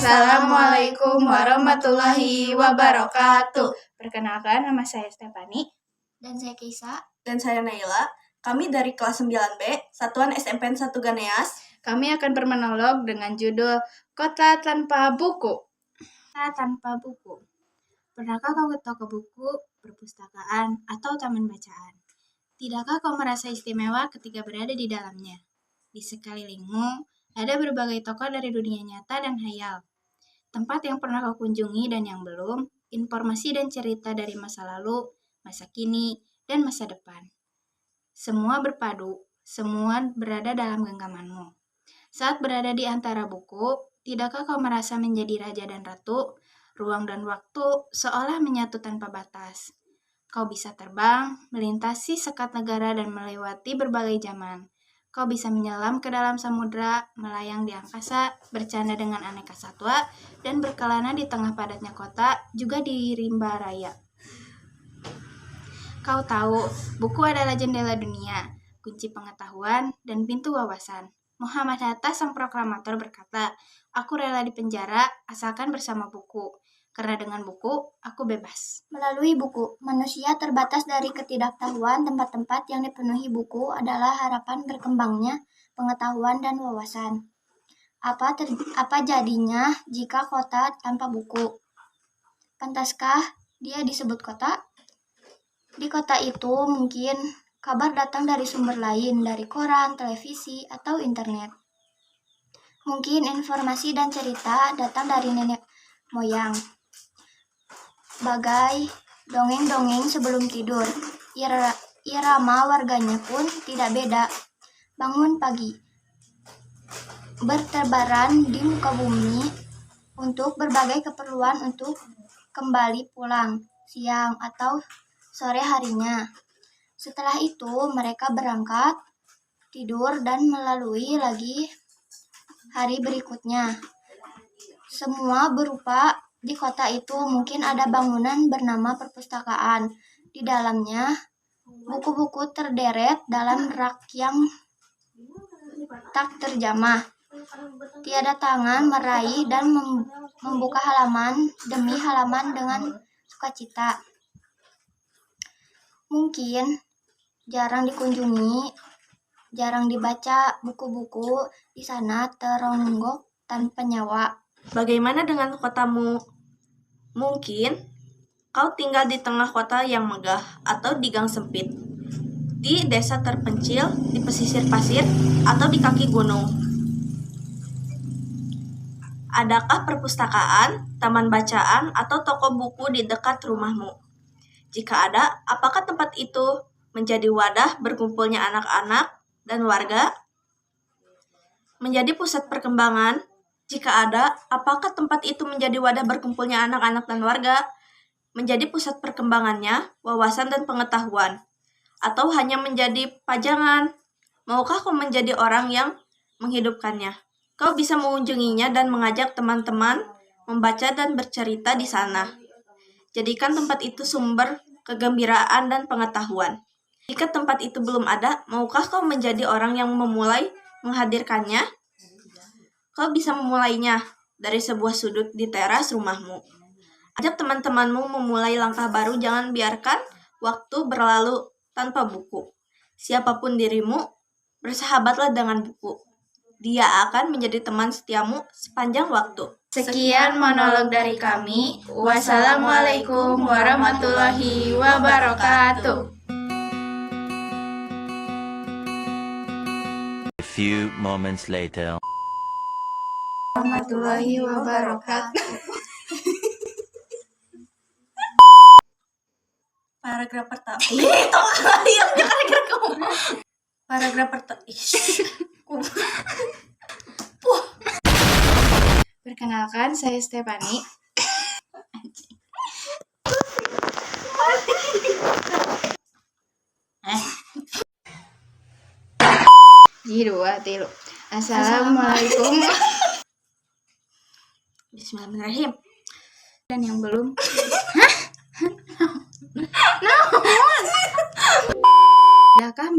Assalamualaikum warahmatullahi wabarakatuh. Perkenalkan, nama saya Stefani. Dan saya Keisa. Dan saya Naila. Kami dari kelas 9B, Satuan SMPN 1 Ganeas. Kami akan bermonolog dengan judul Kota Tanpa Buku. Kota tanpa buku. Pernahkah kau ke buku, perpustakaan, atau taman bacaan? Tidakkah kau merasa istimewa ketika berada di dalamnya? Di sekelilingmu, ada berbagai tokoh dari dunia nyata dan hayal. Tempat yang pernah kau kunjungi dan yang belum, informasi dan cerita dari masa lalu, masa kini, dan masa depan. Semua berpadu, semua berada dalam genggamanmu. Saat berada di antara buku, tidakkah kau merasa menjadi raja dan ratu? Ruang dan waktu seolah menyatu tanpa batas. Kau bisa terbang, melintasi sekat negara dan melewati berbagai zaman. Kau bisa menyelam ke dalam samudera, melayang di angkasa, bercanda dengan aneka satwa, dan berkelana di tengah padatnya kota, juga di rimba raya. Kau tahu, buku adalah jendela dunia, kunci pengetahuan, dan pintu wawasan. Muhammad Hatta, sang proklamator, berkata, "Aku rela dipenjara asalkan bersama buku. Karena dengan buku, aku bebas." Melalui buku, manusia terbatas dari ketidaktahuan. Tempat-tempat yang dipenuhi buku adalah harapan berkembangnya pengetahuan dan wawasan. Apa jadinya jika kota tanpa buku? Pantaskah dia disebut kota? Di kota itu mungkin kabar datang dari sumber lain, dari koran, televisi, atau internet. Mungkin informasi dan cerita datang dari nenek moyang. Bagai dongeng-dongeng sebelum tidur, irama warganya pun tidak beda. Bangun pagi, bertebaran di muka bumi untuk berbagai keperluan untuk kembali pulang siang atau sore harinya. Setelah itu mereka berangkat, tidur, dan melalui lagi hari berikutnya. Semua berupa di kota itu mungkin ada bangunan bernama perpustakaan. Di dalamnya, buku-buku terderet dalam rak yang tak terjamah. Tiada tangan meraih dan membuka halaman demi halaman dengan sukacita. Mungkin jarang dikunjungi, jarang dibaca buku-buku di sana teronggok tanpa nyawa. Bagaimana dengan kotamu? Mungkin kau tinggal di tengah kota yang megah atau di gang sempit, di desa terpencil, di pesisir pasir, atau di kaki gunung. Adakah perpustakaan, taman bacaan, atau toko buku di dekat rumahmu? Jika ada, apakah tempat itu menjadi wadah berkumpulnya anak-anak dan warga? Menjadi pusat perkembangan? Jika ada, apakah tempat itu menjadi wadah berkumpulnya anak-anak dan warga? Menjadi pusat perkembangannya, wawasan dan pengetahuan? Atau hanya menjadi pajangan? Maukah kau menjadi orang yang menghidupkannya? Kau bisa mengunjunginya dan mengajak teman-teman membaca dan bercerita di sana. Jadikan tempat itu sumber kegembiraan dan pengetahuan. Jika tempat itu belum ada, maukah kau menjadi orang yang memulai menghadirkannya? Kau bisa memulainya dari sebuah sudut di teras rumahmu. Ajak teman-temanmu memulai langkah baru, jangan biarkan waktu berlalu tanpa buku. Siapapun dirimu, bersahabatlah dengan buku. Dia akan menjadi teman setiamu sepanjang waktu. Sekian monolog dari kami. Wassalamualaikum warahmatullahi wabarakatuh. A few moments later. Warahmatullahi wabarakatuh. Paragraf pertama. Paragraf pertama. Perkenalkan, saya Stefani. Tilu. Assalamualaikum. Bismillahirrahmanirrahim. Dan yang belum. Adakah